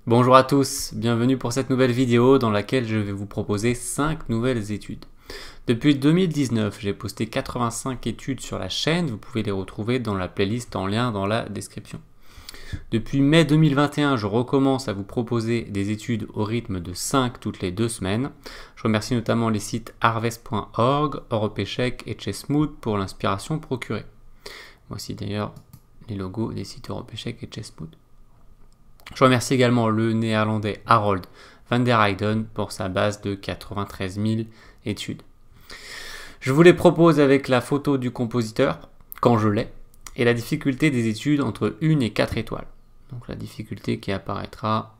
Bonjour à tous, bienvenue pour cette nouvelle vidéo dans laquelle je vais vous proposer 5 nouvelles études. Depuis 2019, j'ai posté 85 études sur la chaîne, vous pouvez les retrouver dans la playlist en lien dans la description. Depuis mai 2021, je recommence à vous proposer des études au rythme de 5 toutes les 2 semaines. Je remercie notamment les sites harvest.org, Européchèque et Chessmood pour l'inspiration procurée. Voici d'ailleurs les logos des sites Européchèque et Chessmood. Je remercie également le néerlandais Harold van der Heyden pour sa base de 93 000 études. Je vous les propose avec la photo du compositeur, quand je l'ai, et la difficulté des études entre 1 et 4 étoiles. Donc la difficulté qui apparaîtra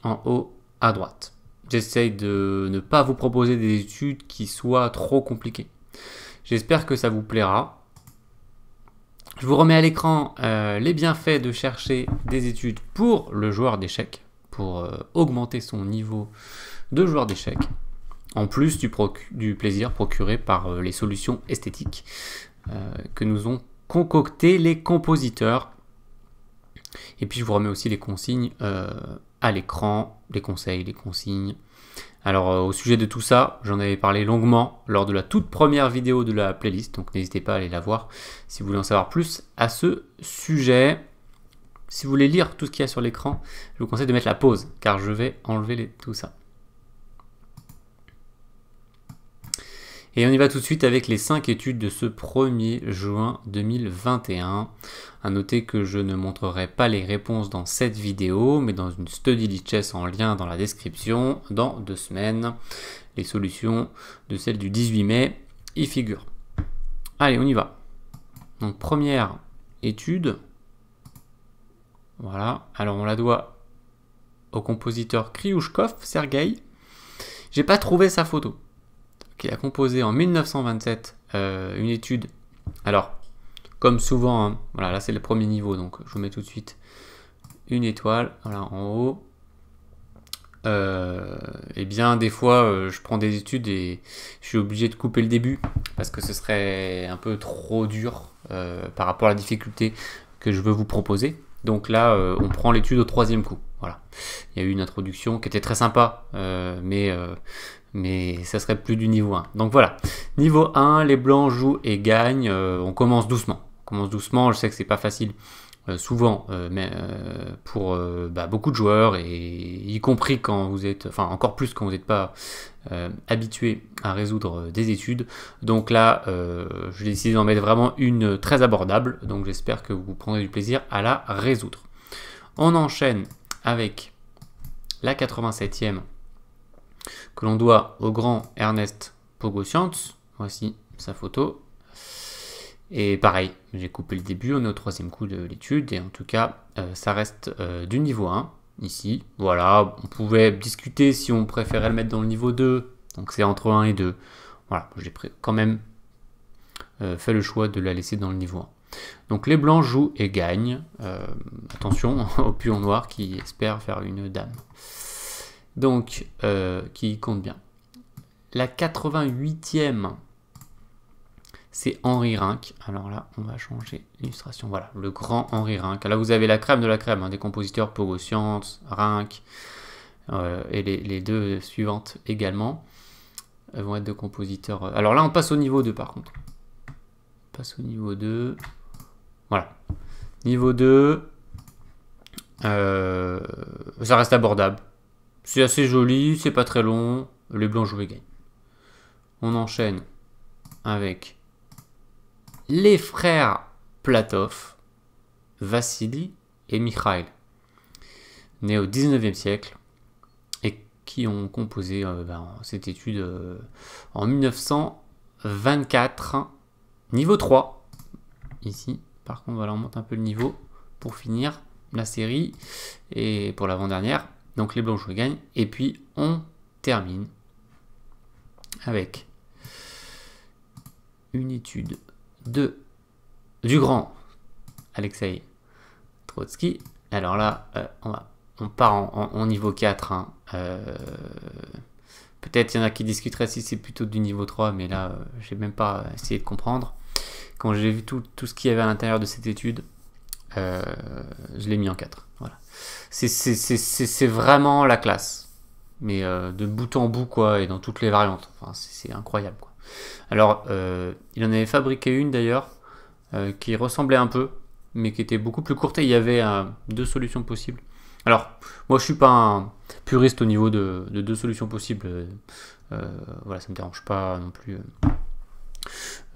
en haut à droite. J'essaye de ne pas vous proposer des études qui soient trop compliquées. J'espère que ça vous plaira. Je vous remets à l'écran les bienfaits de chercher des études pour le joueur d'échecs, pour augmenter son niveau de joueur d'échecs, en plus du plaisir procuré par les solutions esthétiques que nous ont concoctées les compositeurs. Et puis je vous remets aussi les consignes à l'écran, les conseils, les consignes. Alors au sujet de tout ça, j'en avais parlé longuement lors de la toute première vidéo de la playlist, donc n'hésitez pas à aller la voir si vous voulez en savoir plus à ce sujet. Si vous voulez lire tout ce qu'il y a sur l'écran, je vous conseille de mettre la pause, car je vais enlever tout ça. Et on y va tout de suite avec les 5 études de ce 1er juin 2021. À noter que je ne montrerai pas les réponses dans cette vidéo, mais dans une study list chess en lien dans la description, dans 2 semaines. Les solutions de celle du 18 mai y figurent. Allez, on y va. Donc première étude. Voilà, alors on la doit au compositeur Kryushkov, Sergueï. J'ai pas trouvé sa photo. Qui a composé en 1927 une étude. Alors, comme souvent, hein, voilà, là c'est le premier niveau, donc je vous mets tout de suite une étoile, voilà, en haut. Et bien, des fois, je prends des études et je suis obligé de couper le début parce que ce serait un peu trop dur par rapport à la difficulté que je veux vous proposer. Donc là, on prend l'étude au 3e coup. Voilà. Il y a eu une introduction qui était très sympa, mais ça serait plus du niveau 1. Donc voilà, niveau 1, les blancs jouent et gagnent. On commence doucement. Je sais que c'est pas facile souvent, mais pour beaucoup de joueurs, et y compris quand vous êtes, enfin encore plus quand vous n'êtes pas habitué à résoudre des études. Donc là, je décide d'en mettre vraiment une très abordable. Donc j'espère que vous prendrez du plaisir à la résoudre. On enchaîne avec la 87e. Que l'on doit au grand Ernest Pogosyan. Voici sa photo. Et pareil, j'ai coupé le début, on est au 3e coup de l'étude, et en tout cas, ça reste du niveau 1, ici. Voilà, on pouvait discuter si on préférait le mettre dans le niveau 2, donc c'est entre 1 et 2. Voilà, j'ai quand même fait le choix de la laisser dans le niveau 1. Donc les blancs jouent et gagnent. Attention au pion noir qui espère faire une dame. Donc, qui compte bien. La 88e, c'est Henri Rinck. Alors là, on va changer l'illustration. Voilà, le grand Henri Rinck. Là, vous avez la crème de la crème, hein, des compositeurs Pogosyan, Rinck, et les 2 suivantes également vont être de compositeurs. Alors là, on passe au niveau 2 par contre. On passe au niveau 2. Voilà. Niveau 2, ça reste abordable. C'est assez joli, c'est pas très long, les blancs jouent et gagnent. On enchaîne avec les frères Platov, Vassili et Mikhail, nés au 19e siècle, et qui ont composé cette étude en 1924, niveau 3. Ici, par contre, voilà, on monte un peu le niveau pour finir la série, et pour l'avant-dernière. Donc les blancs jouent et gagnent. Et puis on termine avec une étude du grand Alexei Trotsky. Alors là, on part en niveau 4. Hein. Peut-être il y en a qui discuteraient si c'est plutôt du niveau 3, mais là, je n'ai même pas essayé de comprendre. quand j'ai vu tout ce qu'il y avait à l'intérieur de cette étude, je l'ai mis en 4. Voilà. C'est vraiment la classe. Mais de bout en bout, quoi, et dans toutes les variantes. Enfin, c'est incroyable, quoi. Alors, il en avait fabriqué une d'ailleurs, qui ressemblait un peu, mais qui était beaucoup plus courte, et il y avait 2 solutions possibles. Alors, moi je suis pas un puriste au niveau de 2 solutions possibles. Voilà, ça me dérange pas non plus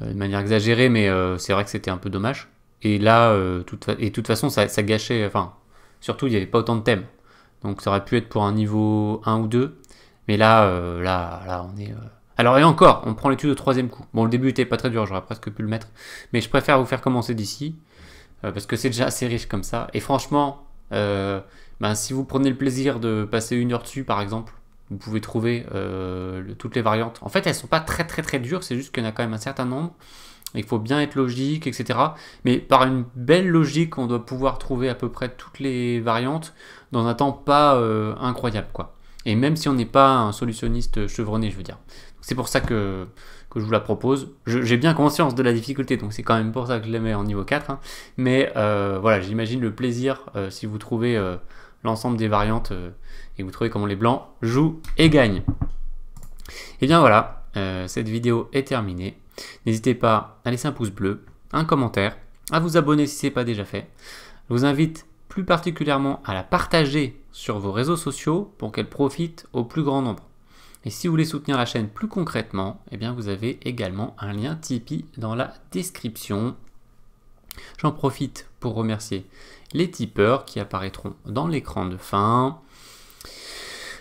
de manière exagérée, mais c'est vrai que c'était un peu dommage. Et là, de toute façon, ça gâchait, enfin, surtout il n'y avait pas autant de thèmes. Donc ça aurait pu être pour un niveau 1 ou 2, mais là, on est... Alors et encore, on prend l'étude au 3e coup. Bon, le début était pas très dur, j'aurais presque pu le mettre, mais je préfère vous faire commencer d'ici, parce que c'est déjà assez riche comme ça. Et franchement, si vous prenez le plaisir de passer 1 heure dessus, par exemple, vous pouvez trouver toutes les variantes. En fait, elles sont pas très dures, c'est juste qu'il y en a quand même un certain nombre. Il faut bien être logique, etc. Mais par une belle logique, on doit pouvoir trouver à peu près toutes les variantes dans un temps pas incroyable, quoi. Et même si on n'est pas un solutionniste chevronné, je veux dire. C'est pour ça que je vous la propose. J'ai bien conscience de la difficulté, donc c'est quand même pour ça que je la mets en niveau 4. Hein. Mais voilà, j'imagine le plaisir si vous trouvez l'ensemble des variantes et vous trouvez comment les blancs jouent et gagnent. Et bien voilà, cette vidéo est terminée. N'hésitez pas à laisser un pouce bleu, un commentaire, à vous abonner si ce n'est pas déjà fait. Je vous invite plus particulièrement à la partager sur vos réseaux sociaux pour qu'elle profite au plus grand nombre. Et si vous voulez soutenir la chaîne plus concrètement, eh bien vous avez également un lien Tipeee dans la description. J'en profite pour remercier les tipeurs qui apparaîtront dans l'écran de fin.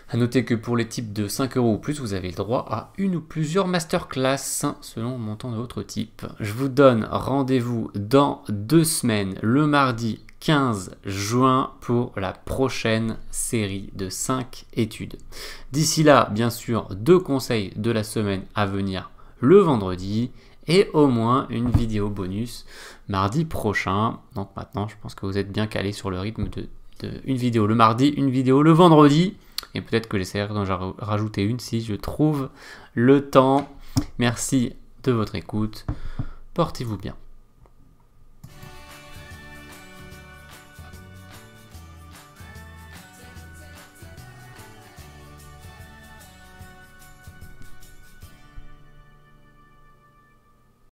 A noter que pour les types de 5 € ou plus, vous avez le droit à une ou plusieurs masterclass selon le montant de votre type. Je vous donne rendez-vous dans 2 semaines, le mardi 15 juin, pour la prochaine série de 5 études. D'ici là, bien sûr, 2 conseils de la semaine à venir le vendredi et au moins une vidéo bonus mardi prochain. Donc maintenant, je pense que vous êtes bien calés sur le rythme de une vidéo le mardi, une vidéo le vendredi. Et peut-être que j'essaierai d'en rajouter une si je trouve le temps. Merci de votre écoute. Portez-vous bien.